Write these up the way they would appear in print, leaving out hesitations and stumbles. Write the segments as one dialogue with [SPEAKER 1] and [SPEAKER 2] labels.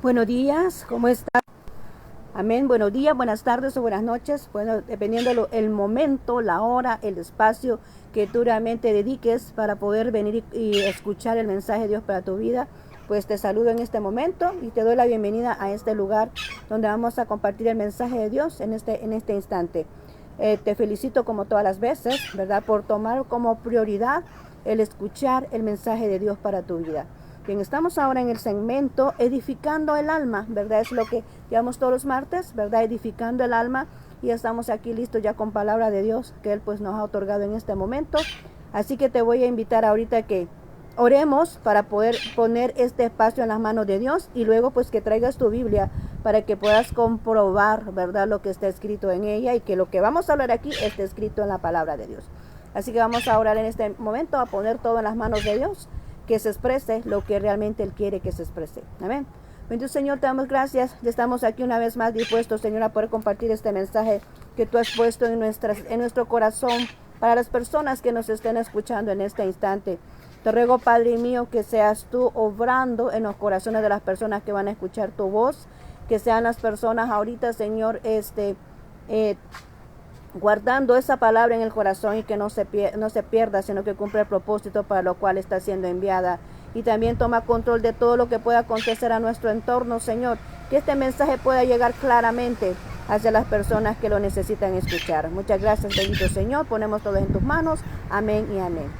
[SPEAKER 1] Buenos días, ¿cómo está? Amén, buenos días, buenas tardes o buenas noches. Bueno, dependiendo el momento, la hora, el espacio que tú realmente dediques para poder venir y escuchar el mensaje de Dios para tu vida, pues te saludo en este momento y te doy la bienvenida a este lugar donde vamos a compartir el mensaje de Dios en este instante. Te felicito como todas las veces, ¿verdad? Por tomar como prioridad el escuchar el mensaje de Dios para tu vida. Bien, estamos ahora en el segmento edificando el alma, ¿verdad? Es lo que llevamos todos los martes, ¿verdad? Edificando el alma, y estamos aquí listos ya con palabra de Dios que Él pues nos ha otorgado en este momento. Así que te voy a invitar ahorita que oremos para poder poner este espacio en las manos de Dios, y luego pues que traigas tu Biblia para que puedas comprobar, ¿verdad?, lo que está escrito en ella, y que lo que vamos a hablar aquí esté escrito en la palabra de Dios. Así que vamos a orar en este momento, a poner todo en las manos de Dios, que se exprese lo que realmente Él quiere que se exprese. Amén. Bendito Señor, te damos gracias. Ya estamos aquí una vez más dispuestos, Señor, a poder compartir este mensaje que tú has puesto en nuestro corazón para las personas que nos estén escuchando en este instante. Te ruego, Padre mío, que seas tú obrando en los corazones de las personas que van a escuchar tu voz, que sean las personas ahorita, Señor, guardando esa palabra en el corazón, y que no se pierda, sino que cumpla el propósito para lo cual está siendo enviada. Y también toma control de todo lo que pueda acontecer a nuestro entorno, Señor, que este mensaje pueda llegar claramente hacia las personas que lo necesitan escuchar. Muchas gracias, bendito Señor, ponemos todo en tus manos, amén y amén.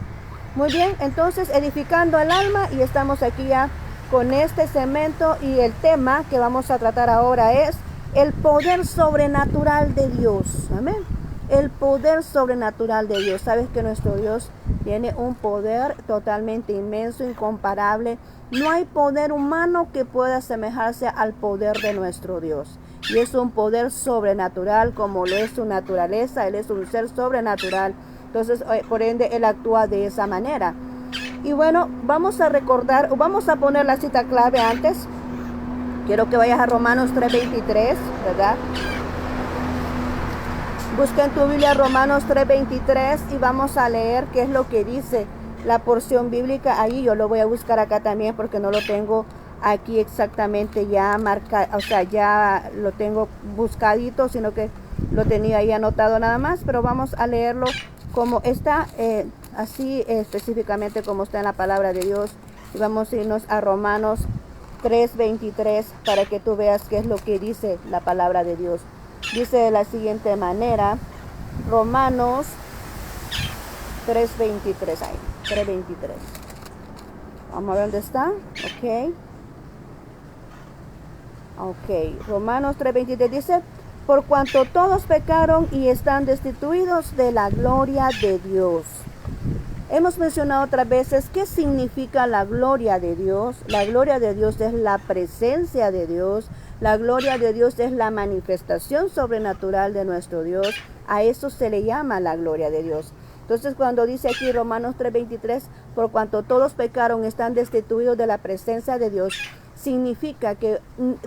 [SPEAKER 1] Muy bien, entonces edificando el alma, y estamos aquí ya con este segmento, y el tema que vamos a tratar ahora es el poder sobrenatural de Dios. Amén. El poder sobrenatural de Dios. Sabes que nuestro Dios tiene un poder totalmente inmenso, incomparable. No hay poder humano que pueda asemejarse al poder de nuestro Dios. Y es un poder sobrenatural, como lo es su naturaleza. Él es un ser sobrenatural. Entonces, por ende, Él actúa de esa manera. Y bueno, vamos a recordar, vamos a poner la cita clave antes. Quiero que vayas a Romanos 3:23, ¿verdad? Busca en tu Biblia Romanos 3:23 y vamos a leer qué es lo que dice la porción bíblica ahí. Yo lo voy a buscar acá también porque no lo tengo aquí exactamente ya marcado, o sea, ya lo tengo buscadito, sino que lo tenía ahí anotado nada más, pero vamos a leerlo como está, así específicamente como está en la palabra de Dios. Y vamos a irnos a Romanos 3:23 para que tú veas qué es lo que dice la palabra de Dios. Dice de la siguiente manera, Romanos 3:23, ahí, 3:23. Vamos a ver dónde está. Ok, Romanos 3:23 dice: por cuanto todos pecaron y están destituidos de la gloria de Dios. Hemos mencionado otras veces qué significa la gloria de Dios. La gloria de Dios es la presencia de Dios. La gloria de Dios es la manifestación sobrenatural de nuestro Dios. A eso se le llama la gloria de Dios. Entonces, cuando dice aquí Romanos 3:23, por cuanto todos pecaron, están destituidos de la presencia de Dios, significa que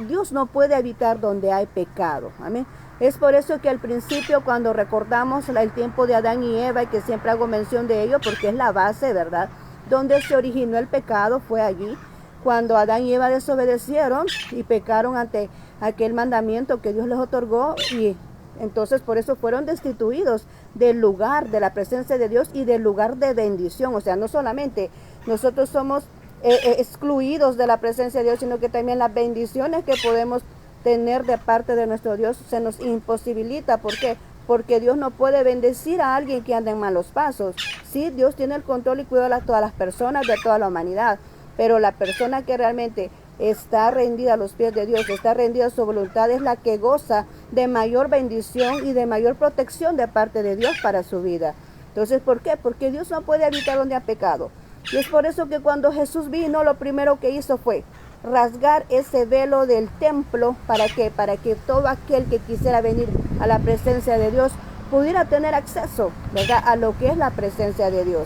[SPEAKER 1] Dios no puede habitar donde hay pecado. Amén. Es por eso que al principio, cuando recordamos el tiempo de Adán y Eva, y que siempre hago mención de ello porque es la base, ¿verdad?, donde se originó el pecado, fue allí, cuando Adán y Eva desobedecieron y pecaron ante aquel mandamiento que Dios les otorgó, y entonces por eso fueron destituidos del lugar de la presencia de Dios y del lugar de bendición. O sea, no solamente nosotros somos excluidos de la presencia de Dios, sino que también las bendiciones que podemos tener de parte de nuestro Dios se nos imposibilita. ¿Por qué? Porque Dios no puede bendecir a alguien que anda en malos pasos. Sí, Dios tiene el control y cuida de todas las personas, de toda la humanidad, pero la persona que realmente está rendida a los pies de Dios, está rendida a su voluntad, es la que goza de mayor bendición y de mayor protección de parte de Dios para su vida. Entonces, ¿por qué? Porque Dios no puede habitar donde ha pecado. Y es por eso que cuando Jesús vino, lo primero que hizo fue rasgar ese velo del templo. ¿Para qué? Para que todo aquel que quisiera venir a la presencia de Dios pudiera tener acceso, ¿verdad?, a lo que es la presencia de Dios.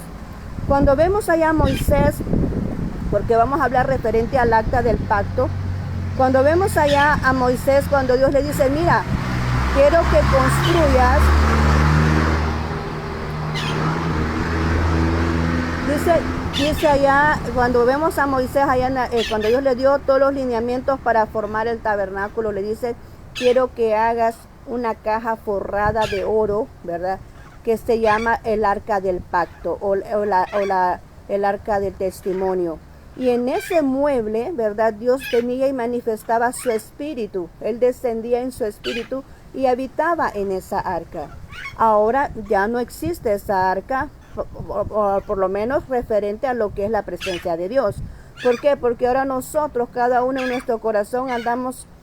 [SPEAKER 1] Cuando vemos allá a Moisés, porque vamos a hablar referente al acta del pacto, cuando vemos allá a Moisés, cuando Dios le dice: mira, quiero que construyas, dice, Dice allá, cuando vemos a Moisés, allá cuando Dios le dio todos los lineamientos para formar el tabernáculo, le dice, quiero que hagas una caja forrada de oro, ¿verdad? Que se llama el arca del pacto el arca del testimonio. Y en ese mueble, ¿verdad? Dios tenía y manifestaba su espíritu. Él descendía en su espíritu y habitaba en esa arca. Ahora ya no existe esa arca, por lo menos referente a lo que es la presencia de Dios. ¿Por qué? Porque ahora nosotros, cada uno en nuestro corazón,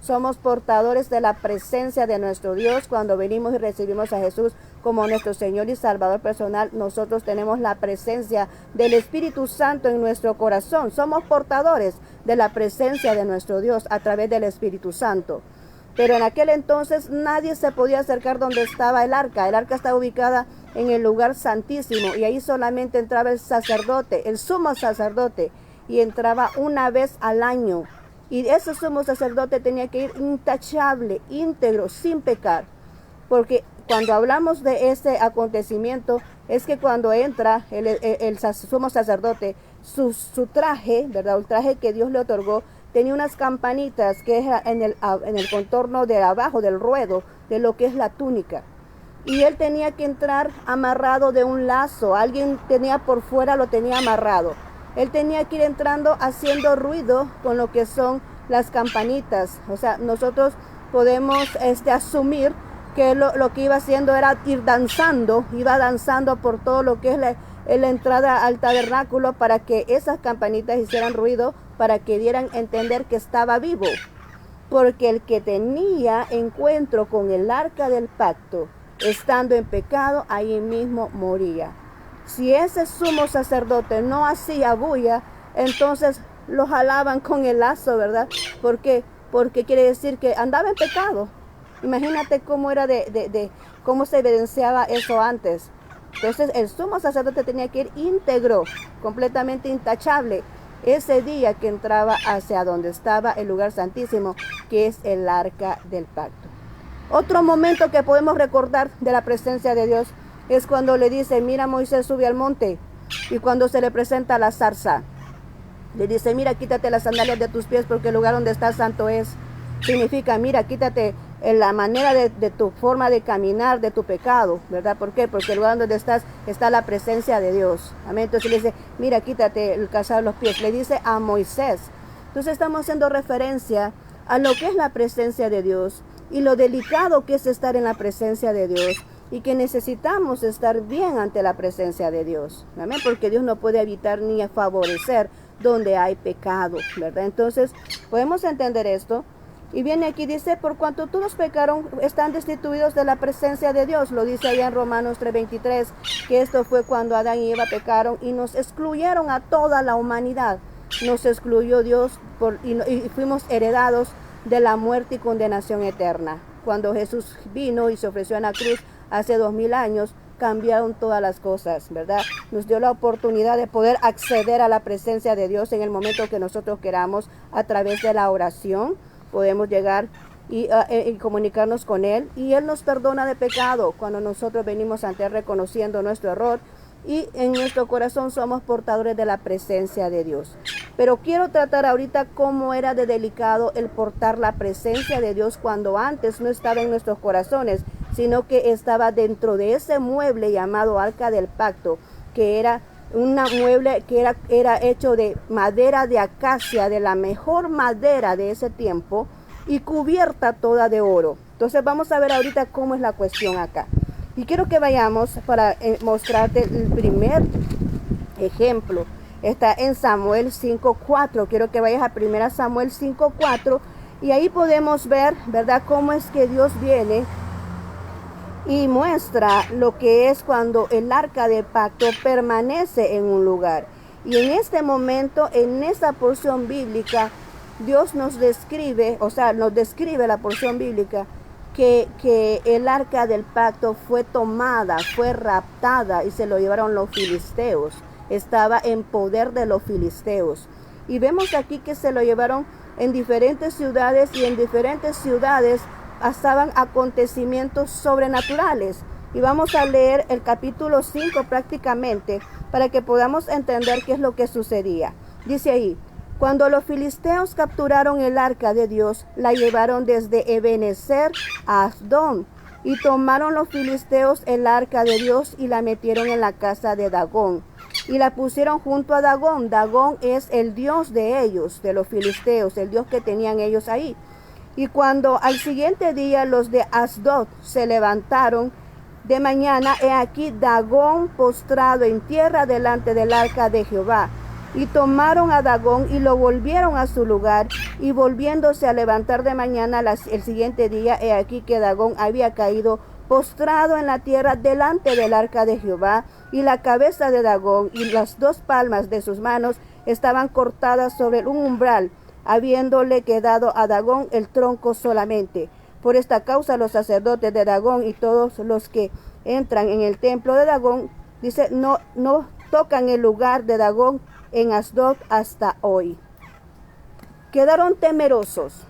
[SPEAKER 1] somos portadores de la presencia de nuestro Dios. Cuando venimos y recibimos a Jesús como nuestro Señor y Salvador personal, nosotros tenemos la presencia del Espíritu Santo en nuestro corazón. Somos portadores de la presencia de nuestro Dios a través del Espíritu Santo. Pero en aquel entonces nadie se podía acercar donde estaba el arca. El arca estaba ubicada en el lugar santísimo y ahí solamente entraba el sacerdote, el sumo sacerdote, y entraba una vez al año. Y ese sumo sacerdote tenía que ir intachable, íntegro, sin pecar. Porque cuando hablamos de ese acontecimiento, es que cuando entra el sumo sacerdote, su traje, ¿verdad? El traje que Dios le otorgó, tenía unas campanitas que es en el contorno de abajo del ruedo de lo que es la túnica. Y él tenía que entrar amarrado de un lazo. Alguien tenía por fuera, lo tenía amarrado. Él tenía que ir entrando haciendo ruido con lo que son las campanitas. O sea, nosotros podemos asumir que lo que iba haciendo era ir danzando, iba danzando por todo lo que es la entrada al tabernáculo para que esas campanitas hicieran ruido, para que dieran a entender que estaba vivo. Porque el que tenía encuentro con el arca del pacto, estando en pecado, ahí mismo moría. Si ese sumo sacerdote no hacía bulla, entonces lo jalaban con el lazo, ¿verdad? ¿Por qué? Porque quiere decir que andaba en pecado. Imagínate cómo era cómo se evidenciaba eso antes. Entonces el sumo sacerdote tenía que ir íntegro, completamente intachable, ese día que entraba hacia donde estaba el lugar santísimo, que es el arca del pacto. Otro momento que podemos recordar de la presencia de Dios es cuando le dice, mira, Moisés, sube al monte. Y cuando se le presenta la zarza, le dice, mira, quítate las sandalias de tus pies porque el lugar donde estás santo es. Significa, mira, quítate la manera de tu forma de caminar, de tu pecado, ¿verdad? ¿Por qué? Porque el lugar donde estás está la presencia de Dios. Amén. Entonces le dice, mira, quítate el calzado de los pies. Le dice a Moisés. Entonces estamos haciendo referencia a lo que es la presencia de Dios y lo delicado que es estar en la presencia de Dios. Y que necesitamos estar bien ante la presencia de Dios. Amén. Porque Dios no puede evitar ni favorecer donde hay pecado, ¿verdad? Entonces, podemos entender esto. Y viene aquí, dice, por cuanto todos pecaron, están destituidos de la presencia de Dios. Lo dice allá en Romanos 3:23, que esto fue cuando Adán y Eva pecaron y nos excluyeron a toda la humanidad. Nos excluyó Dios y fuimos heredados de la muerte y condenación eterna. Cuando Jesús vino y se ofreció en la cruz hace 2000 años, cambiaron todas las cosas, ¿verdad? Nos dio la oportunidad de poder acceder a la presencia de Dios en el momento que nosotros queramos a través de la oración. Podemos llegar y comunicarnos con Él y Él nos perdona de pecado cuando nosotros venimos ante Él reconociendo nuestro error y en nuestro corazón somos portadores de la presencia de Dios. Pero quiero tratar ahorita cómo era de delicado el portar la presencia de Dios cuando antes no estaba en nuestros corazones, sino que estaba dentro de ese mueble llamado Arca del Pacto, que era un mueble que era hecho de madera de acacia, de la mejor madera de ese tiempo, y cubierta toda de oro. Entonces vamos a ver ahorita cómo es la cuestión acá. Y quiero que vayamos para mostrarte el primer ejemplo. Está en Samuel 5:4. Quiero que vayas a 1 Samuel 5:4 y ahí podemos ver, ¿verdad?, cómo es que Dios viene y muestra lo que es cuando el arca de pacto permanece en un lugar. Y en este momento, en esta porción bíblica, Dios nos describe, nos describe la porción bíblica, que el arca del pacto fue tomada, fue raptada y se lo llevaron los filisteos. Estaba en poder de los filisteos. Y vemos aquí que se lo llevaron en diferentes ciudades y en diferentes ciudades pasaban acontecimientos sobrenaturales. Y vamos a leer el capítulo 5 prácticamente, para que podamos entender qué es lo que sucedía. Dice ahí, cuando los filisteos capturaron el arca de Dios, la llevaron desde Ebenezer a Asdod, y tomaron los filisteos el arca de Dios y la metieron en la casa de Dagón, y la pusieron junto a Dagón. Dagón es el dios de ellos, de los filisteos, el dios que tenían ellos ahí. Y cuando al siguiente día los de Asdod se levantaron de mañana, he aquí Dagón postrado en tierra delante del arca de Jehová. Y tomaron a Dagón y lo volvieron a su lugar, y volviéndose a levantar de mañana el siguiente día, he aquí que Dagón había caído postrado en la tierra delante del arca de Jehová, y la cabeza de Dagón y las 2 palmas de sus manos estaban cortadas sobre un umbral, habiéndole quedado a Dagón el tronco solamente. Por esta causa los sacerdotes de Dagón y todos los que entran en el templo de Dagón, dice, no tocan el lugar de Dagón en Asdod hasta hoy. Quedaron temerosos.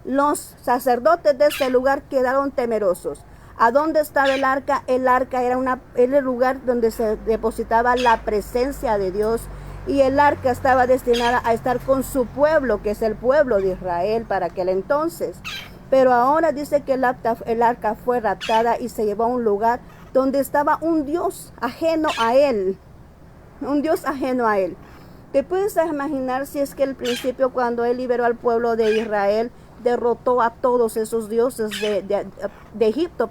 [SPEAKER 1] Los sacerdotes de ese lugar quedaron temerosos. ¿A dónde estaba el arca? El arca era el lugar donde se depositaba la presencia de Dios, y el arca estaba destinada a estar con su pueblo, que es el pueblo de Israel para aquel entonces. Pero ahora dice que el arca fue raptada y se llevó a un lugar donde estaba un Dios ajeno a él. Un Dios ajeno a él. ¿Te puedes imaginar si es que al principio, cuando él liberó al pueblo de Israel, derrotó a todos esos dioses de Egipto,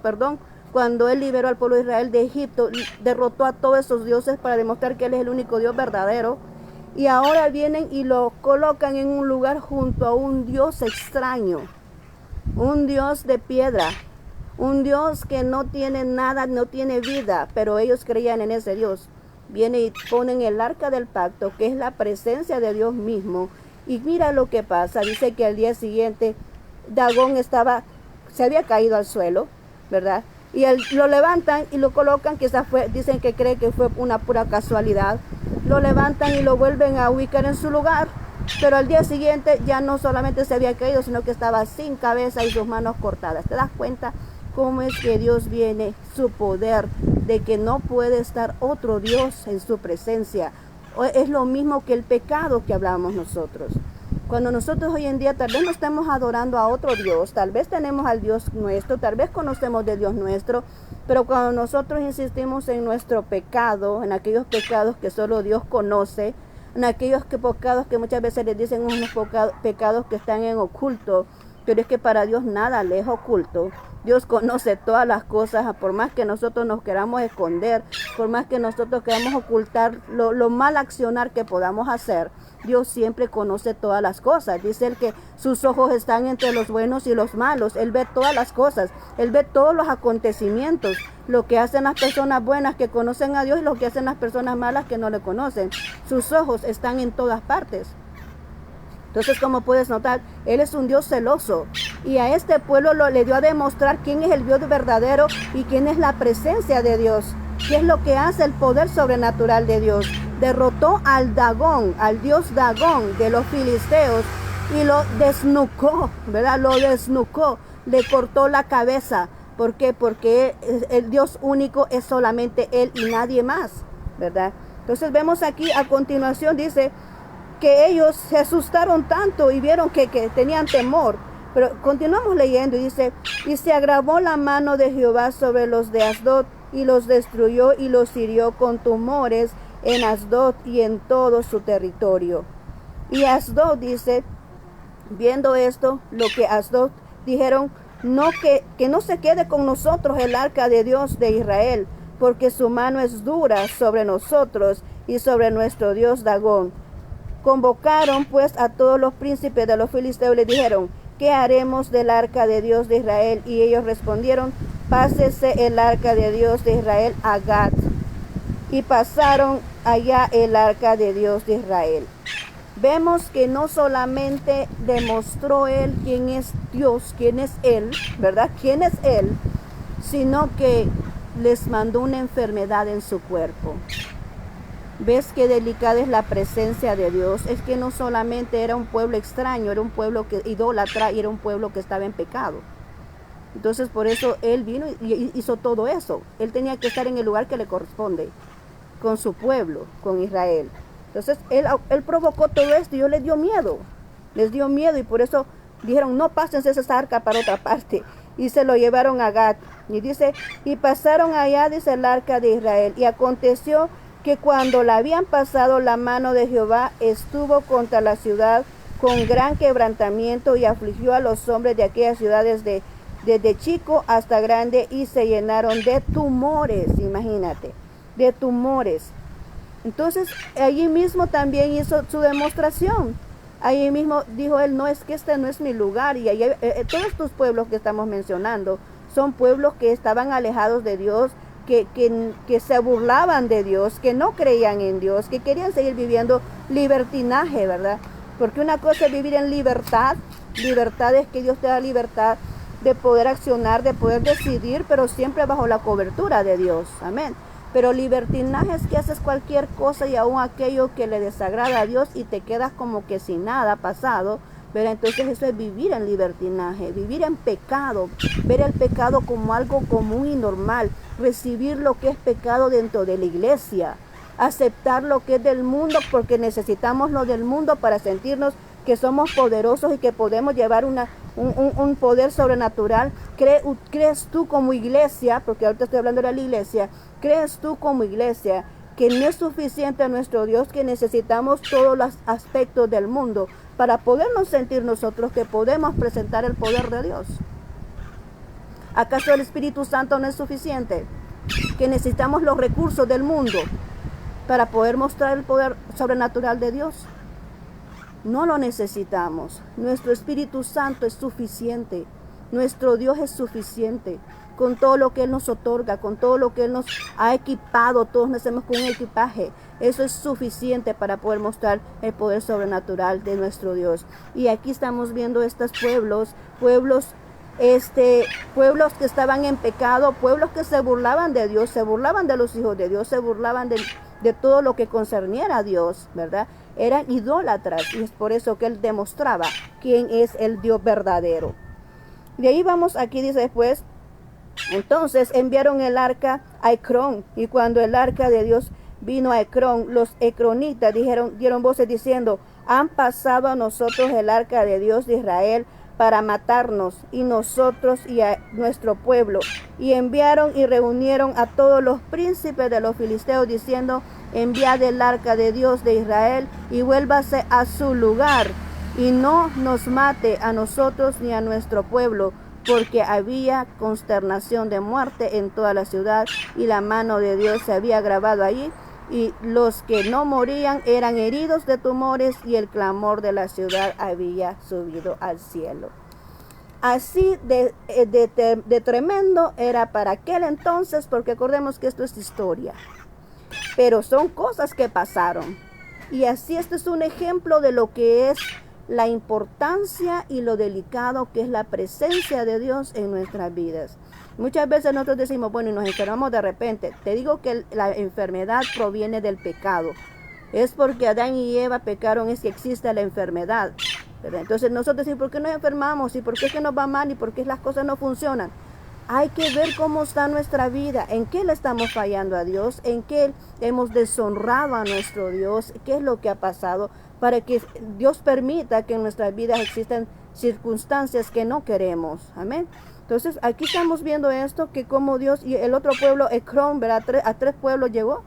[SPEAKER 1] cuando él liberó al pueblo de Israel de Egipto, derrotó a todos esos dioses para demostrar que él es el único Dios verdadero? Y ahora vienen y lo colocan en un lugar junto a un Dios extraño, un Dios de piedra, un Dios que no tiene nada, no tiene vida, pero ellos creían en ese Dios. Viene y ponen el arca del pacto, que es la presencia de Dios mismo, y mira lo que pasa. Dice que al día siguiente Dagón se había caído al suelo, ¿verdad? Y lo levantan y lo colocan, quizás dicen que cree que fue una pura casualidad. Lo levantan y lo vuelven a ubicar en su lugar, pero al día siguiente ya no solamente se había caído, sino que estaba sin cabeza y sus manos cortadas. ¿Te das cuenta cómo es que Dios viene, su poder, de que no puede estar otro Dios en su presencia? Es lo mismo que el pecado que hablamos nosotros. Cuando nosotros hoy en día tal vez no estemos adorando a otro Dios, tal vez tenemos al Dios nuestro, tal vez conocemos de Dios nuestro, pero cuando nosotros insistimos en nuestro pecado, en aquellos pecados que solo Dios conoce, en aquellos pecados que muchas veces les dicen unos pecados que están en oculto, pero es que para Dios nada le es oculto. Dios conoce todas las cosas, por más que nosotros nos queramos esconder, por más que nosotros queramos ocultar lo mal accionar que podamos hacer, Dios siempre conoce todas las cosas. Dice él que sus ojos están entre los buenos y los malos. Él ve todas las cosas, él ve todos los acontecimientos, lo que hacen las personas buenas que conocen a Dios y lo que hacen las personas malas que no le conocen. Sus ojos están en todas partes. Entonces, como puedes notar, Él es un Dios celoso, y a este pueblo le dio a demostrar quién es el Dios verdadero y quién es la presencia de Dios, qué es lo que hace el poder sobrenatural de Dios. Derrotó al Dagón, al Dios Dagón de los filisteos, y lo desnucó, ¿verdad? Lo desnucó, le cortó la cabeza. ¿Por qué? Porque el Dios único es solamente Él y nadie más, ¿verdad? Entonces vemos aquí a continuación, dice que ellos se asustaron tanto y vieron que tenían temor. Pero continuamos leyendo y dice, y se agravó la mano de Jehová sobre los de Asdod, y los destruyó y los hirió con tumores en Asdod y en todo su territorio. Y Asdod dice, viendo esto, lo que Asdod dijeron, no que no se quede con nosotros el arca de Dios de Israel, porque su mano es dura sobre nosotros y sobre nuestro Dios Dagón. Convocaron pues a todos los príncipes de los filisteos y les dijeron, ¿qué haremos del arca de Dios de Israel? Y ellos respondieron, pásese el arca de Dios de Israel a Gat. Y pasaron allá el arca de Dios de Israel. Vemos que no solamente demostró él quién es Dios, quién es él, ¿verdad? ¿Quién es él? Sino que les mandó una enfermedad en su cuerpo. ¿Ves qué delicada es la presencia de Dios? Es que no solamente era un pueblo extraño, era un pueblo que idólatra y era un pueblo que estaba en pecado. Entonces por eso él vino y hizo todo eso. Él tenía que estar en el lugar que le corresponde. con su pueblo, con Israel. Entonces él provocó todo esto y Dios les dio miedo y por eso dijeron, no pásense esa arca para otra parte. Y se lo llevaron a Gat. Y dice, y pasaron allá, dice, el arca de Israel. Y aconteció que cuando la habían pasado, la mano de Jehová estuvo contra la ciudad con gran quebrantamiento y afligió a los hombres de aquellas ciudades desde chico hasta grande y se llenaron de tumores, imagínate, de tumores. Entonces allí mismo también hizo su demostración. Allí mismo dijo él, no, es que este no es mi lugar. Y allí, todos estos pueblos que estamos mencionando son pueblos que estaban alejados de Dios, que se burlaban de Dios, que no creían en Dios, que querían seguir viviendo libertinaje, ¿verdad? Porque una cosa es vivir en libertad. Libertad es que Dios te da libertad de poder accionar, de poder decidir, pero siempre bajo la cobertura de Dios. Amén. Pero libertinaje es que haces cualquier cosa y aún aquello que le desagrada a Dios y te quedas como que sin nada pasado. Pero entonces eso es vivir en libertinaje, vivir en pecado, ver el pecado como algo común y normal, recibir lo que es pecado dentro de la iglesia, aceptar lo que es del mundo porque necesitamos lo del mundo para sentirnos que somos poderosos y que podemos llevar un poder sobrenatural. ¿Crees tú como iglesia, porque ahorita estoy hablando de la iglesia, crees tú como iglesia que no es suficiente a nuestro Dios, que necesitamos todos los aspectos del mundo para podernos sentir nosotros que podemos presentar el poder de Dios? ¿Acaso el Espíritu Santo no es suficiente? Que necesitamos los recursos del mundo para poder mostrar el poder sobrenatural de Dios. No lo necesitamos. Nuestro Espíritu Santo es suficiente. Nuestro Dios es suficiente. Con todo lo que Él nos otorga, con todo lo que Él nos ha equipado, todos nacemos con un equipaje. Eso es suficiente para poder mostrar el poder sobrenatural de nuestro Dios. Y aquí estamos viendo estos pueblos que estaban en pecado, pueblos que se burlaban de Dios, se burlaban de los hijos de Dios, se burlaban de todo lo que concerniera a Dios, ¿verdad? Eran idólatras y es por eso que Él demostraba quién es el Dios verdadero. De ahí vamos, aquí dice después, entonces enviaron el arca a Ecrón, y cuando el arca de Dios vino a Ecrón, los ecronitas dieron voces diciendo, han pasado a nosotros el arca de Dios de Israel para matarnos, y nosotros y a nuestro pueblo. Y enviaron y reunieron a todos los príncipes de los filisteos, diciendo, enviad el arca de Dios de Israel, y vuélvase a su lugar, y no nos mate a nosotros ni a nuestro pueblo, porque había consternación de muerte en toda la ciudad, y la mano de Dios se había grabado allí, y los que no morían eran heridos de tumores, y el clamor de la ciudad había subido al cielo. Así de tremendo era para aquel entonces, porque acordemos que esto es historia, pero son cosas que pasaron. Y así este es un ejemplo de lo que es la importancia y lo delicado que es la presencia de Dios en nuestras vidas. Muchas veces nosotros decimos, bueno, y nos enfermamos de repente. Te digo que la enfermedad proviene del pecado. Es porque Adán y Eva pecaron, es que existe la enfermedad, ¿verdad? Entonces nosotros decimos, ¿por qué nos enfermamos? ¿Y por qué es que nos va mal? ¿Y por qué las cosas no funcionan? Hay que ver cómo está nuestra vida, en qué le estamos fallando a Dios, en qué hemos deshonrado a nuestro Dios, qué es lo que ha pasado, para que Dios permita que en nuestras vidas existan circunstancias que no queremos. Amén. Entonces aquí estamos viendo esto, que como Dios y el otro pueblo, Ecrón, ¿verdad? A tres pueblos llegó.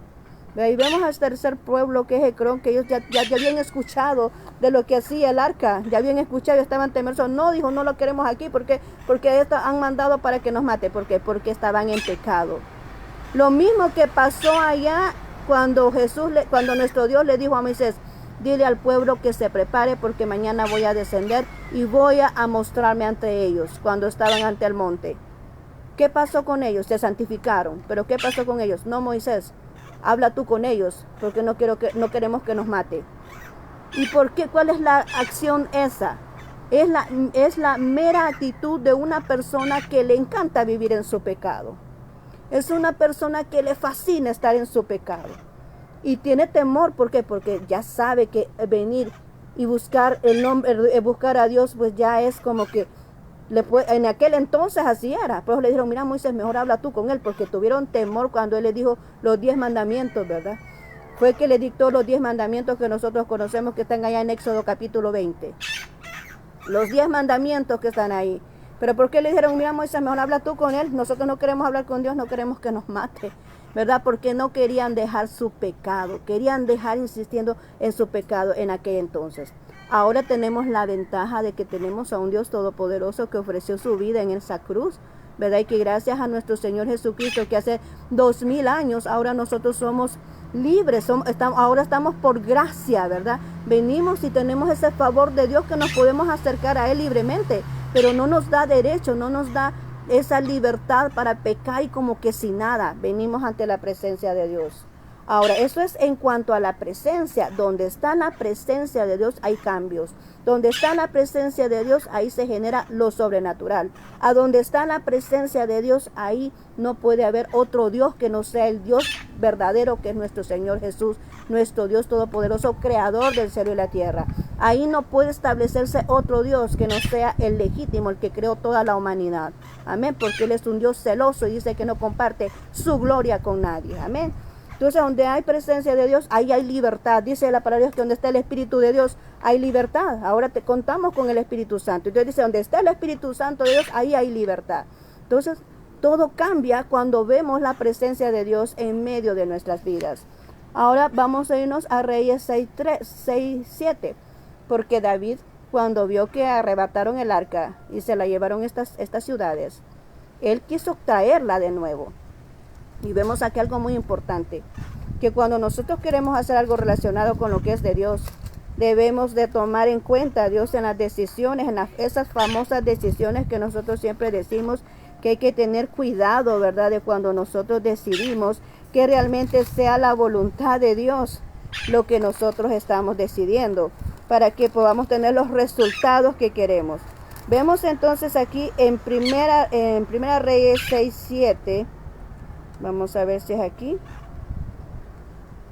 [SPEAKER 1] Y vemos al tercer pueblo, que es Ecrón, que ellos ya habían escuchado de lo que hacía el arca, ya habían escuchado, estaban temerosos. No, dijo, no lo queremos aquí, porque esto han mandado para que nos mate. ¿Por qué? Porque estaban en pecado. Lo mismo que pasó allá cuando nuestro Dios le dijo a Moisés, dile al pueblo que se prepare porque mañana voy a descender y voy a mostrarme ante ellos, cuando estaban ante el monte. ¿Qué pasó con ellos? Se santificaron. ¿Pero qué pasó con ellos? No, Moisés, habla tú con ellos, porque no queremos que nos mate. ¿Y por qué? ¿Cuál es la acción esa? Es la mera actitud de una persona que le encanta vivir en su pecado. Es una persona que le fascina estar en su pecado. Y tiene temor, ¿por qué? Porque ya sabe que venir y buscar buscar a Dios, pues ya es como que En aquel entonces así era. Pues le dijeron, mira Moisés, mejor habla tú con él, porque tuvieron temor cuando él les dijo los 10 mandamientos, ¿verdad? Fue que le dictó los 10 mandamientos que nosotros conocemos, que están allá en Éxodo capítulo 20. Los 10 mandamientos que están ahí. Pero ¿por qué le dijeron, mira Moisés, mejor habla tú con él? Nosotros no queremos hablar con Dios, no queremos que nos mate, ¿verdad? Porque no querían dejar su pecado, querían dejar insistiendo en su pecado en aquel entonces. Ahora tenemos la ventaja de que tenemos a un Dios todopoderoso que ofreció su vida en esa cruz, ¿verdad? Y que gracias a nuestro Señor Jesucristo, que hace 2000 años, ahora nosotros somos libres, ahora estamos por gracia, ¿verdad? Venimos y tenemos ese favor de Dios que nos podemos acercar a Él libremente, pero no nos da derecho, no nos da esa libertad para pecar y como que sin nada venimos ante la presencia de Dios. Ahora, eso es en cuanto a la presencia. Donde está la presencia de Dios hay cambios. Donde está la presencia de Dios, ahí se genera lo sobrenatural. A donde está la presencia de Dios, ahí no puede haber otro Dios que no sea el Dios verdadero, que es nuestro Señor Jesús, nuestro Dios todopoderoso, creador del cielo y la tierra. Ahí no puede establecerse otro Dios que no sea el legítimo, el que creó toda la humanidad. Amén, porque Él es un Dios celoso y dice que no comparte su gloria con nadie. Amén. Entonces, donde hay presencia de Dios, ahí hay libertad. Dice la palabra de Dios que donde está el Espíritu de Dios, hay libertad. Ahora contamos con el Espíritu Santo. Entonces dice, donde está el Espíritu Santo de Dios, ahí hay libertad. Entonces, todo cambia cuando vemos la presencia de Dios en medio de nuestras vidas. Ahora vamos a irnos a Reyes 6:7. Porque David, cuando vio que arrebataron el arca y se la llevaron estas ciudades, él quiso traerla de nuevo. Y vemos aquí algo muy importante, que cuando nosotros queremos hacer algo relacionado con lo que es de Dios, debemos de tomar en cuenta a Dios en las decisiones, esas famosas decisiones que nosotros siempre decimos que hay que tener cuidado, ¿verdad? De cuando nosotros decidimos que realmente sea la voluntad de Dios lo que nosotros estamos decidiendo, para que podamos tener los resultados que queremos. Vemos entonces aquí en Primera Reyes 6:7. Vamos a ver si es aquí.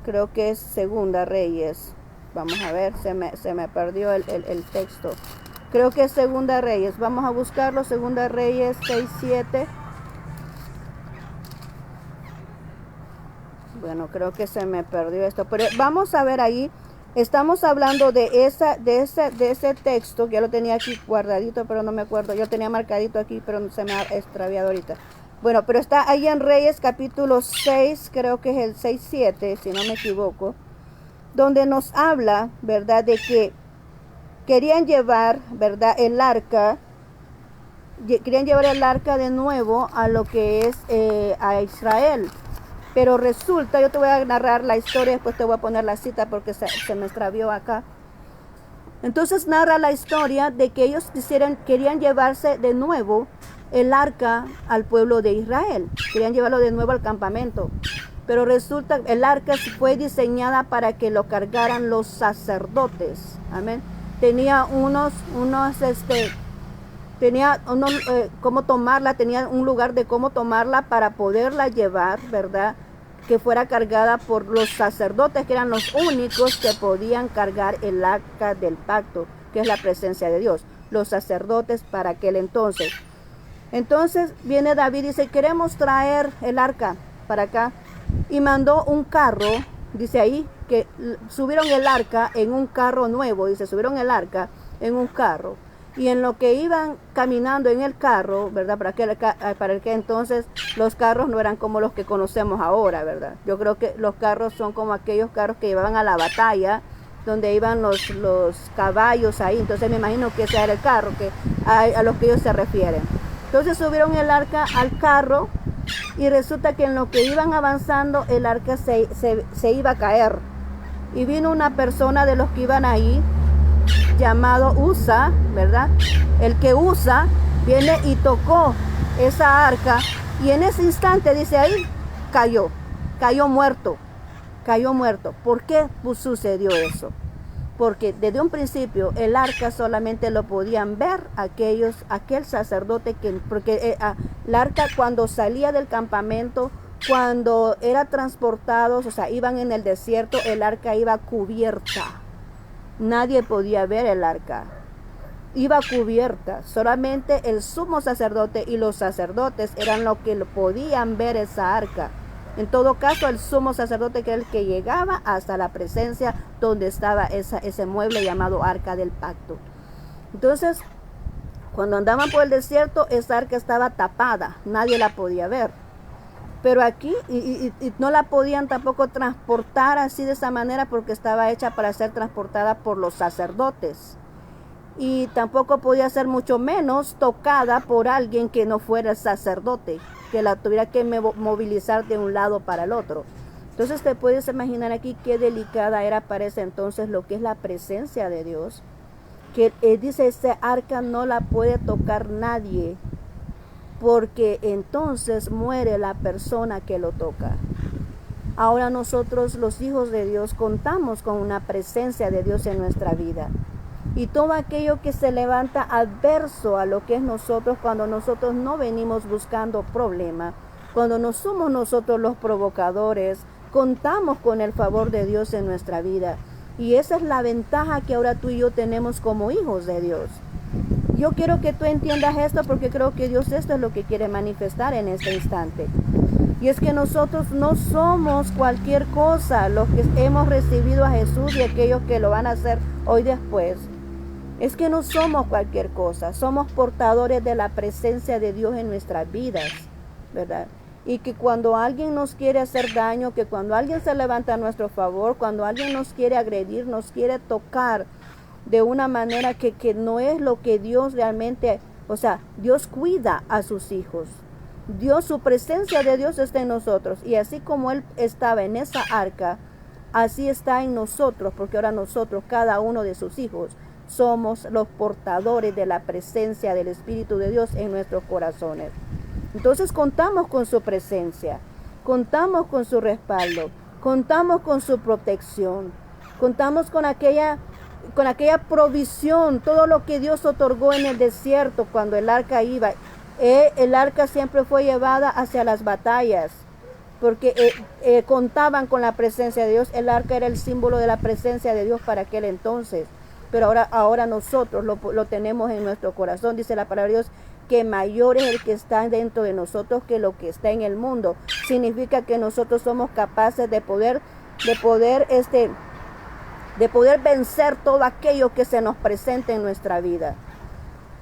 [SPEAKER 1] Creo que es Segunda Reyes. Vamos a ver, se me perdió el texto. Creo que es Segunda Reyes. Vamos a buscarlo, Segunda Reyes 6:7. Bueno, creo que se me perdió esto. Pero vamos a ver ahí. Estamos hablando de ese texto, que ya lo tenía aquí guardadito, pero no me acuerdo. Yo tenía marcadito aquí, pero se me ha extraviado ahorita. Bueno, pero está ahí en Reyes capítulo 6, creo que es el 6:7, si no me equivoco, donde nos habla, ¿verdad?, de que querían llevar, ¿verdad?, el arca de nuevo a lo que es a Israel. Pero resulta, yo te voy a narrar la historia, después te voy a poner la cita porque se me extravió acá. Entonces narra la historia de que ellos querían llevarse de nuevo el arca al pueblo de Israel. Querían llevarlo de nuevo al campamento. Pero resulta que el arca fue diseñada para que lo cargaran los sacerdotes. Amén. Tenía cómo tomarla, tenía un lugar de cómo tomarla para poderla llevar, ¿verdad?, que fuera cargada por los sacerdotes, que eran los únicos que podían cargar el arca del pacto, que es la presencia de Dios. Los sacerdotes para aquel entonces. Entonces viene David y dice, queremos traer el arca para acá. Y mandó un carro, dice ahí, que subieron el arca en un carro nuevo, dice, subieron el arca en un carro. Y en lo que iban caminando en el carro, ¿verdad? Para el que entonces los carros no eran como los que conocemos ahora, ¿verdad? Yo creo que los carros son como aquellos carros que llevaban a la batalla, donde iban los caballos ahí. Entonces me imagino que ese era el carro a los que ellos se refieren. Entonces subieron el arca al carro y resulta que en lo que iban avanzando el arca se iba a caer. Y vino una persona de los que iban ahí, llamado Usa, ¿verdad? El que Usa viene y tocó esa arca y en ese instante, dice ahí, cayó muerto. ¿Por qué sucedió eso? Porque desde un principio el arca solamente lo podían ver aquel sacerdote porque el arca cuando salía del campamento, cuando era transportados, o sea, iban en el desierto, el arca iba cubierta. Nadie podía ver el arca. iba cubierta. Solamente el sumo sacerdote y los sacerdotes eran los que podían ver esa arca. En todo caso, el sumo sacerdote, que era el que llegaba hasta la presencia donde estaba ese mueble llamado arca del pacto. Entonces, cuando andaban por el desierto, esa arca estaba tapada, nadie la podía ver. Pero aquí y no la podían tampoco transportar así de esa manera, porque estaba hecha para ser transportada por los sacerdotes. Y tampoco podía ser mucho menos tocada por alguien que no fuera el sacerdote, que la tuviera que movilizar de un lado para el otro. Entonces te puedes imaginar aquí qué delicada era para ese entonces lo que es la presencia de Dios. Que dice, ese arca no la puede tocar nadie, porque entonces muere la persona que lo toca. Ahora nosotros, los hijos de Dios, contamos con una presencia de Dios en nuestra vida. Y todo aquello que se levanta adverso a lo que es nosotros, cuando nosotros no venimos buscando problema, cuando no somos nosotros los provocadores, contamos con el favor de Dios en nuestra vida. Y esa es la ventaja que ahora tú y yo tenemos como hijos de Dios. Yo quiero que tú entiendas esto, porque creo que Dios esto es lo que quiere manifestar en este instante. Y es que nosotros no somos cualquier cosa, los que hemos recibido a Jesús y aquellos que lo van a hacer hoy después. Es que no somos cualquier cosa, somos portadores de la presencia de Dios en nuestras vidas, ¿verdad? Y que cuando alguien nos quiere hacer daño, que cuando alguien se levanta a nuestro favor, cuando alguien nos quiere agredir, nos quiere tocar de una manera que no es lo que Dios realmente, o sea, Dios cuida a sus hijos. Dios, su presencia de Dios está en nosotros. Y así como Él estaba en esa arca, así está en nosotros, porque ahora nosotros, cada uno de sus hijos, somos los portadores de la presencia del Espíritu de Dios en nuestros corazones. Entonces contamos con su presencia, contamos con su respaldo, contamos con su protección, contamos con aquella provisión, todo lo que Dios otorgó en el desierto cuando el arca iba. El arca siempre fue llevada hacia las batallas, porque contaban con la presencia de Dios. El arca era el símbolo de la presencia de Dios para aquel entonces. Pero ahora nosotros lo tenemos en nuestro corazón. Dice la palabra de Dios que mayor es el que está dentro de nosotros que lo que está en el mundo. Significa que nosotros somos capaces de poder vencer todo aquello que se nos presente en nuestra vida.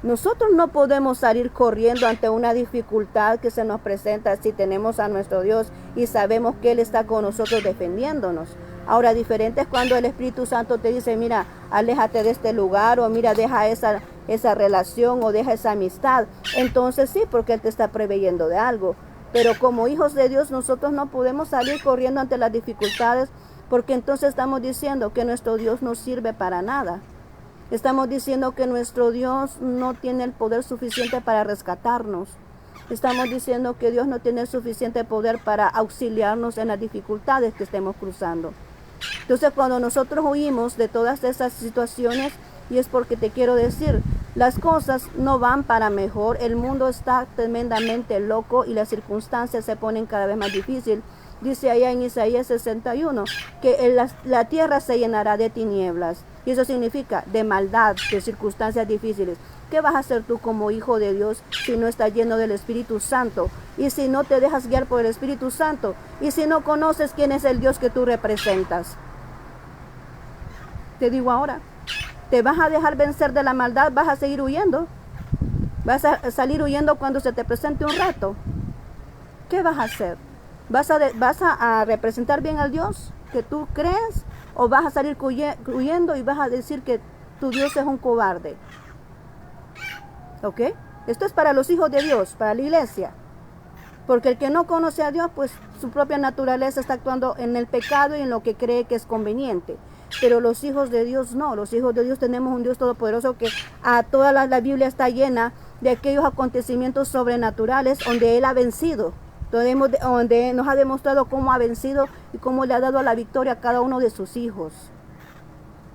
[SPEAKER 1] Nosotros no podemos salir corriendo ante una dificultad que se nos presenta si tenemos a nuestro Dios y sabemos que Él está con nosotros defendiéndonos. Ahora, diferente es cuando el Espíritu Santo te dice, mira, aléjate de este lugar, o mira, deja esa relación, o deja esa amistad. Entonces sí, porque Él te está preveyendo de algo. Pero como hijos de Dios, nosotros no podemos salir corriendo ante las dificultades, porque entonces estamos diciendo que nuestro Dios no sirve para nada. Estamos diciendo que nuestro Dios no tiene el poder suficiente para rescatarnos. Estamos diciendo que Dios no tiene el suficiente poder para auxiliarnos en las dificultades que estemos cruzando. Entonces, cuando nosotros huimos de todas esas situaciones, y es porque te quiero decir, las cosas no van para mejor, el mundo está tremendamente loco y las circunstancias se ponen cada vez más difíciles. Dice allá en Isaías 61 que la tierra se llenará de tinieblas. Y eso significa de maldad, de circunstancias difíciles. ¿Qué vas a hacer tú como hijo de Dios si no estás lleno del Espíritu Santo? Y si no te dejas guiar por el Espíritu Santo. Y si no conoces quién es el Dios que tú representas. Te digo ahora, ¿te vas a dejar vencer de la maldad? ¿Vas a seguir huyendo? ¿Vas a salir huyendo cuando se te presente un reto? ¿Qué vas a hacer? ¿Vas a representar bien al Dios que tú crees? ¿O vas a salir huyendo y vas a decir que tu Dios es un cobarde? ¿Ok? Esto es para los hijos de Dios, para la iglesia. Porque el que no conoce a Dios, pues su propia naturaleza está actuando en el pecado y en lo que cree que es conveniente. Pero los hijos de Dios no. Los hijos de Dios tenemos un Dios todopoderoso que a toda la Biblia está llena de aquellos acontecimientos sobrenaturales donde Él ha vencido. Donde nos ha demostrado cómo ha vencido y cómo le ha dado la victoria a cada uno de sus hijos.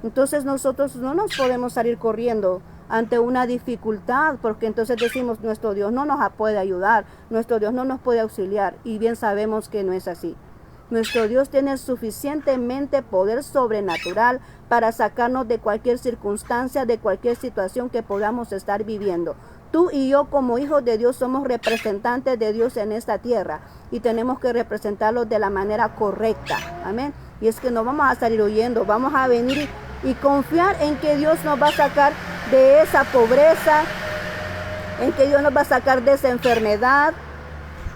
[SPEAKER 1] Entonces nosotros no nos podemos salir corriendo ante una dificultad, porque entonces decimos, nuestro Dios no nos puede ayudar, nuestro Dios no nos puede auxiliar, y bien sabemos que no es así. Nuestro Dios tiene suficientemente poder sobrenatural para sacarnos de cualquier circunstancia, de cualquier situación que podamos estar viviendo. Tú y yo como hijos de Dios somos representantes de Dios en esta tierra y tenemos que representarlo de la manera correcta. Amén. Y es que no vamos a salir huyendo, vamos a venir y confiar en que Dios nos va a sacar de esa pobreza, en que Dios nos va a sacar de esa enfermedad,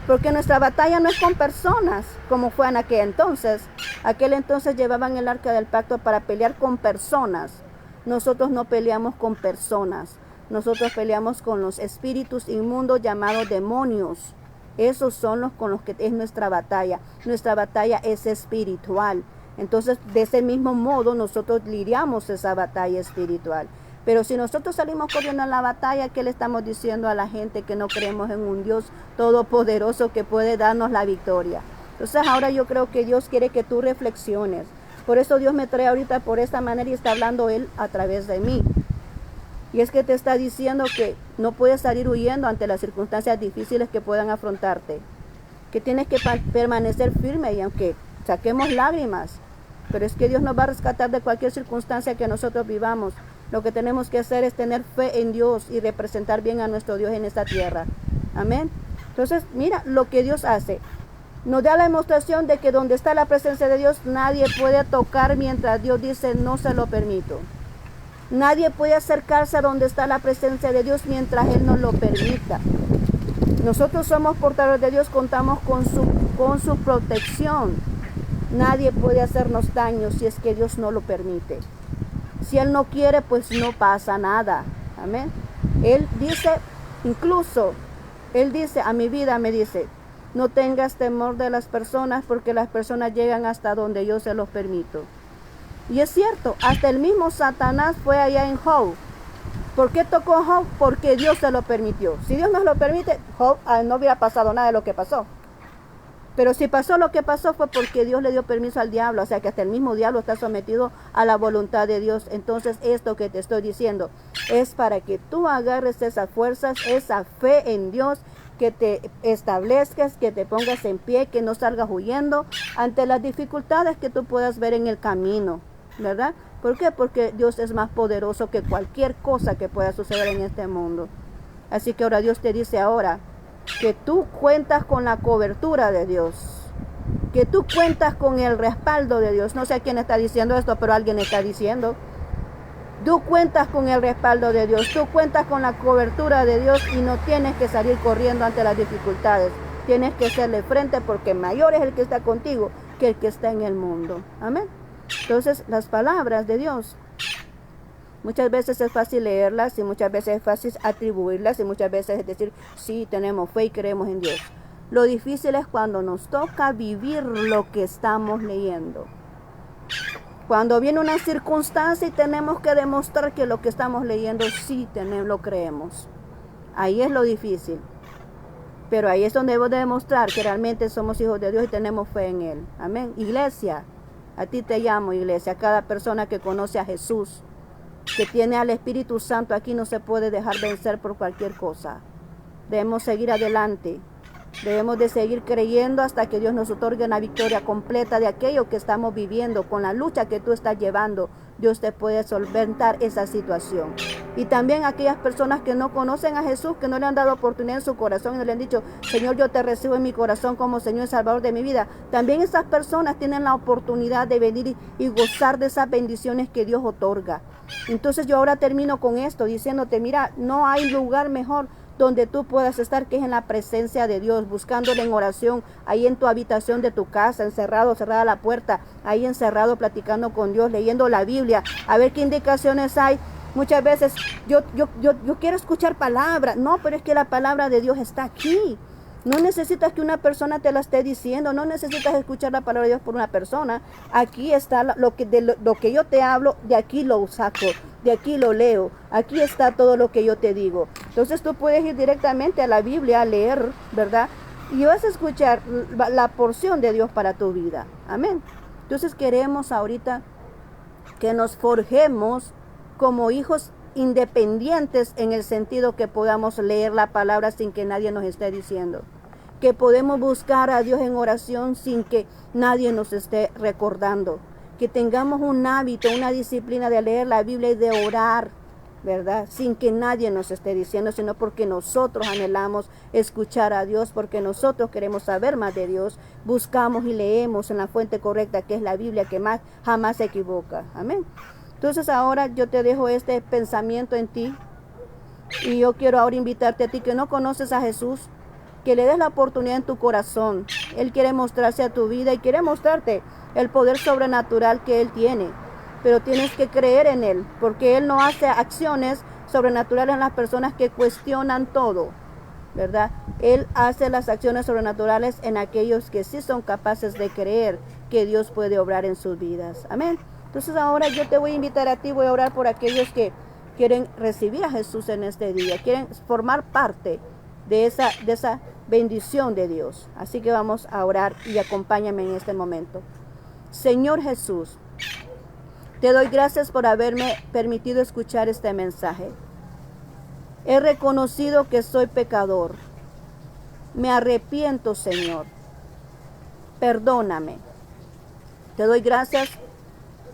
[SPEAKER 1] porque nuestra batalla no es con personas, como fue en aquel entonces. Aquel entonces llevaban el arca del pacto para pelear con personas. Nosotros no peleamos con personas. Nosotros peleamos con los espíritus inmundos llamados demonios. Esos son los con los que es nuestra batalla. Nuestra batalla es espiritual. Entonces, de ese mismo modo, nosotros lidiamos esa batalla espiritual. Pero si nosotros salimos corriendo en la batalla, ¿qué le estamos diciendo a la gente? Que no creemos en un Dios todopoderoso que puede darnos la victoria. Entonces ahora yo creo que Dios quiere que tú reflexiones. Por eso Dios me trae ahorita por esta manera y está hablando Él a través de mí. Y es que te está diciendo que no puedes salir huyendo ante las circunstancias difíciles que puedan afrontarte. Que tienes que permanecer firme y aunque saquemos lágrimas, pero es que Dios nos va a rescatar de cualquier circunstancia que nosotros vivamos. Lo que tenemos que hacer es tener fe en Dios y representar bien a nuestro Dios en esta tierra. Amén. Entonces, mira lo que Dios hace. Nos da la demostración de que donde está la presencia de Dios, nadie puede tocar mientras Dios dice no se lo permito. Nadie puede acercarse a donde está la presencia de Dios mientras Él nos lo permita. Nosotros somos portadores de Dios, contamos con su protección. Nadie puede hacernos daño si es que Dios no lo permite. Si Él no quiere, pues no pasa nada. Amén. Él dice, incluso, Él dice, a mi vida me dice, no tengas temor de las personas porque las personas llegan hasta donde yo se los permito. Y es cierto, hasta el mismo Satanás fue allá en Job. ¿Por qué tocó Job? Porque Dios se lo permitió. Si Dios nos lo permite, Job no hubiera pasado nada de lo que pasó. Pero si pasó lo que pasó fue porque Dios le dio permiso al diablo, o sea que hasta el mismo diablo está sometido a la voluntad de Dios. Entonces esto que te estoy diciendo es para que tú agarres esas fuerzas, esa fe en Dios, que te establezcas, que te pongas en pie, que no salgas huyendo ante las dificultades que tú puedas ver en el camino, ¿verdad? ¿Por qué? Porque Dios es más poderoso que cualquier cosa que pueda suceder en este mundo. Así que ahora Dios te dice ahora, que tú cuentas con la cobertura de Dios, que tú cuentas con el respaldo de Dios. No sé quién está diciendo esto, pero alguien está diciendo. Tú cuentas con el respaldo de Dios, tú cuentas con la cobertura de Dios y no tienes que salir corriendo ante las dificultades. Tienes que hacerle frente porque mayor es el que está contigo que el que está en el mundo. Amén. Entonces, las palabras de Dios, muchas veces es fácil leerlas y muchas veces es fácil atribuirlas y muchas veces es decir, sí, tenemos fe y creemos en Dios. Lo difícil es cuando nos toca vivir lo que estamos leyendo. Cuando viene una circunstancia y tenemos que demostrar que lo que estamos leyendo sí lo creemos. Ahí es lo difícil. Pero ahí es donde debemos demostrar que realmente somos hijos de Dios y tenemos fe en Él. Amén. Iglesia, a ti te llamo, iglesia, a cada persona que conoce a Jesús, que tiene al Espíritu Santo aquí, no se puede dejar vencer por cualquier cosa. Debemos seguir adelante. Debemos de seguir creyendo hasta que Dios nos otorgue una victoria completa de aquello que estamos viviendo. Con la lucha que tú estás llevando, Dios te puede solventar esa situación. Y también aquellas personas que no conocen a Jesús, que no le han dado oportunidad en su corazón y no le han dicho, Señor, yo te recibo en mi corazón como Señor y Salvador de mi vida. También esas personas tienen la oportunidad de venir y gozar de esas bendiciones que Dios otorga. Entonces yo ahora termino con esto diciéndote, mira, no hay lugar mejor donde tú puedas estar que es en la presencia de Dios, buscándole en oración, ahí en tu habitación de tu casa, encerrado, cerrada la puerta, ahí encerrado platicando con Dios, leyendo la Biblia, a ver qué indicaciones hay. Muchas veces yo quiero escuchar palabras, no, pero es que la palabra de Dios está aquí. No necesitas que una persona te la esté diciendo, no necesitas escuchar la palabra de Dios por una persona. Aquí está lo que yo te hablo, de aquí lo saco, de aquí lo leo, aquí está todo lo que yo te digo. Entonces tú puedes ir directamente a la Biblia a leer, ¿verdad? Y vas a escuchar la porción de Dios para tu vida. Amén. Entonces queremos ahorita que nos forjemos como hijos independientes en el sentido que podamos leer la palabra sin que nadie nos esté diciendo. que podemos buscar a Dios en oración sin que nadie nos esté recordando. Que tengamos un hábito, una disciplina de leer la Biblia y de orar, ¿verdad? Sin que nadie nos esté diciendo, sino porque nosotros anhelamos escuchar a Dios, porque nosotros queremos saber más de Dios. Buscamos y leemos en la fuente correcta, que es la Biblia, que jamás se equivoca. Amén. Entonces ahora yo te dejo este pensamiento en ti. Y yo quiero ahora invitarte a ti que no conoces a Jesús, que le des la oportunidad en tu corazón. Él quiere mostrarse a tu vida y quiere mostrarte el poder sobrenatural que Él tiene. Pero tienes que creer en Él, porque Él no hace acciones sobrenaturales en las personas que cuestionan todo, ¿verdad? Él hace las acciones sobrenaturales en aquellos que sí son capaces de creer que Dios puede obrar en sus vidas. Amén. Entonces ahora yo te voy a invitar a ti, voy a orar por aquellos que quieren recibir a Jesús en este día, quieren formar parte de esa bendición de Dios. Así que vamos a orar y acompáñame en este momento. Señor Jesús, te doy gracias por haberme permitido escuchar este mensaje. He reconocido que soy pecador. Me arrepiento, Señor. Perdóname. Te doy gracias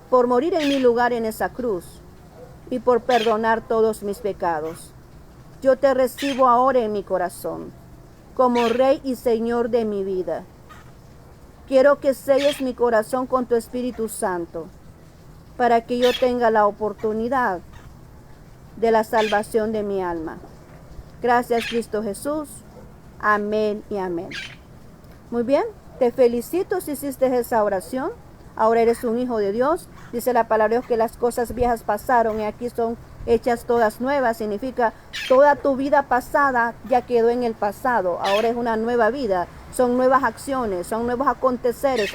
[SPEAKER 1] por morir en mi lugar en esa cruz y por perdonar todos mis pecados. Yo te recibo ahora en mi corazón como Rey y Señor de mi vida. Quiero que selles mi corazón con tu Espíritu Santo para que yo tenga la oportunidad de la salvación de mi alma. Gracias, Cristo Jesús. Amén y amén. Muy bien, te felicito si hiciste esa oración. Ahora eres un hijo de Dios. Dice la palabra de Dios que las cosas viejas pasaron y aquí son hechas todas nuevas. Significa toda tu vida pasada ya quedó en el pasado. Ahora es una nueva vida. Son nuevas acciones, son nuevos aconteceres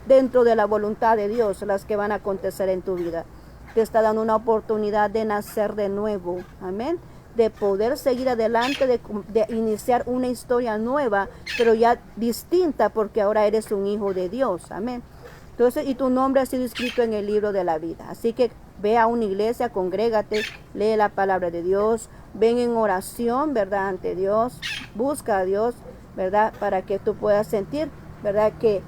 [SPEAKER 1] dentro de la voluntad de Dios, las que van a acontecer en tu vida. Te está dando una oportunidad de nacer de nuevo. Amén. De poder seguir adelante, de iniciar una historia nueva, pero ya distinta, porque ahora eres un hijo de Dios. Amén. Entonces, y tu nombre ha sido escrito en el libro de la vida. Así que ve a una iglesia, congrégate, lee la palabra de Dios, ven en oración, ¿verdad? Ante Dios, busca a Dios, ¿verdad? Para que tú puedas sentir, ¿verdad? Que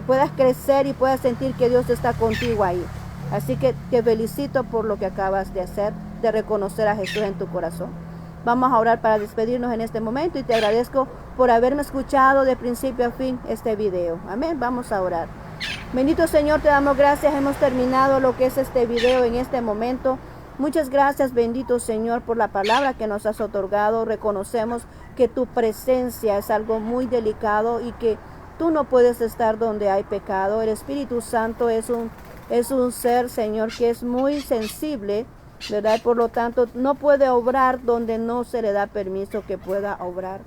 [SPEAKER 1] puedas crecer y puedas sentir que Dios está contigo ahí. Así que te felicito por lo que acabas de hacer, de reconocer a Jesús en tu corazón. Vamos a orar para despedirnos en este momento y te agradezco por haberme escuchado de principio a fin este video. Amén. Vamos a orar. Bendito Señor, te damos gracias. Hemos terminado lo que es este video en este momento. Muchas gracias, bendito Señor, por la palabra que nos has otorgado. Reconocemos que tu presencia es algo muy delicado y que tú no puedes estar donde hay pecado. El Espíritu Santo es un ser, Señor, que es muy sensible, ¿verdad? Por lo tanto, no puede obrar donde no se le da permiso que pueda obrar.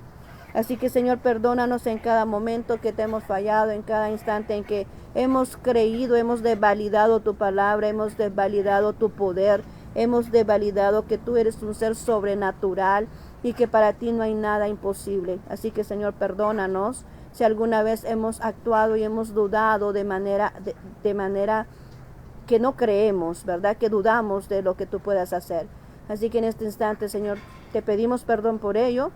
[SPEAKER 1] Así que, Señor, perdónanos en cada momento que te hemos fallado, en cada instante en que hemos creído, hemos desvalidado tu palabra, hemos desvalidado tu poder, hemos desvalidado que tú eres un ser sobrenatural y que para ti no hay nada imposible. Así que, Señor, perdónanos si alguna vez hemos actuado y hemos dudado de manera que no creemos, ¿verdad? Que dudamos de lo que tú puedas hacer. Así que en este instante, Señor, te pedimos perdón por ello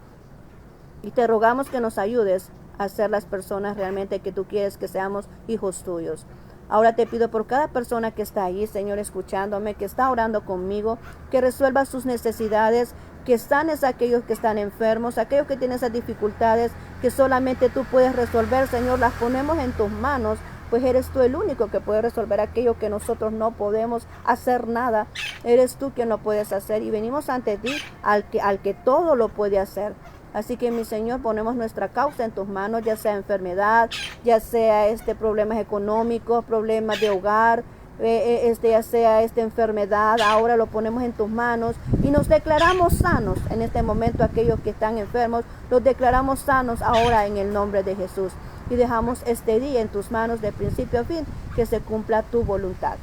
[SPEAKER 1] y te rogamos que nos ayudes a ser las personas realmente que tú quieres que seamos hijos tuyos. Ahora te pido por cada persona que está ahí, Señor, escuchándome, que está orando conmigo, que resuelva sus necesidades, que sanes a aquellos que están enfermos, aquellos que tienen esas dificultades que solamente tú puedes resolver, Señor, las ponemos en tus manos, pues eres tú el único que puede resolver aquello que nosotros no podemos hacer nada. Eres tú quien lo puedes hacer y venimos ante ti, al que todo lo puede hacer. Así que, mi Señor, ponemos nuestra causa en tus manos, ya sea enfermedad, ya sea problemas económicos, problemas de hogar, ya sea enfermedad. Ahora lo ponemos en tus manos y nos declaramos sanos en este momento. Aquellos que están enfermos, los declaramos sanos ahora en el nombre de Jesús. Y dejamos este día en tus manos de principio a fin, que se cumpla tu voluntad.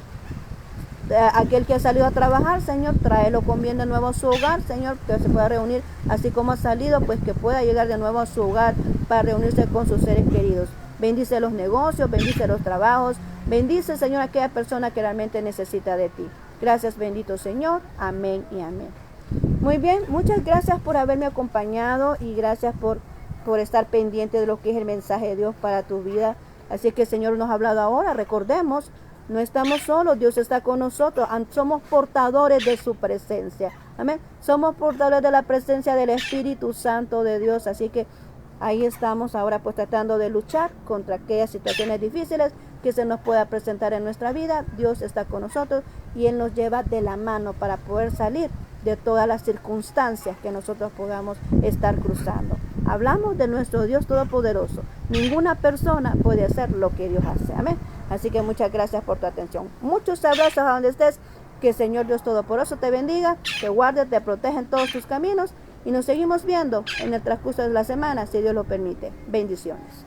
[SPEAKER 1] Aquel que ha salido a trabajar, Señor, tráelo con bien de nuevo a su hogar, Señor, que se pueda reunir así como ha salido, pues que pueda llegar de nuevo a su hogar para reunirse con sus seres queridos. Bendice los negocios, bendice los trabajos, bendice, Señor, a aquella persona que realmente necesita de ti. Gracias, bendito Señor. Amén y amén. Muy bien, muchas gracias por haberme acompañado y gracias por por estar pendiente de lo que es el mensaje de Dios para tu vida. Así que el Señor nos ha hablado ahora. Recordemos, no estamos solos, Dios está con nosotros. Somos portadores de su presencia. Amén. Somos portadores de la presencia del Espíritu Santo de Dios. Así que ahí estamos ahora pues tratando de luchar contra aquellas situaciones difíciles que se nos pueda presentar en nuestra vida. Dios está con nosotros y Él nos lleva de la mano para poder salir de todas las circunstancias que nosotros podamos estar cruzando. Hablamos de nuestro Dios Todopoderoso. Ninguna persona puede hacer lo que Dios hace. Amén. Así que muchas gracias por tu atención. Muchos abrazos a donde estés. Que el Señor Dios Todopoderoso te bendiga, te guarde, te proteja en todos tus caminos. Y nos seguimos viendo en el transcurso de la semana, si Dios lo permite. Bendiciones.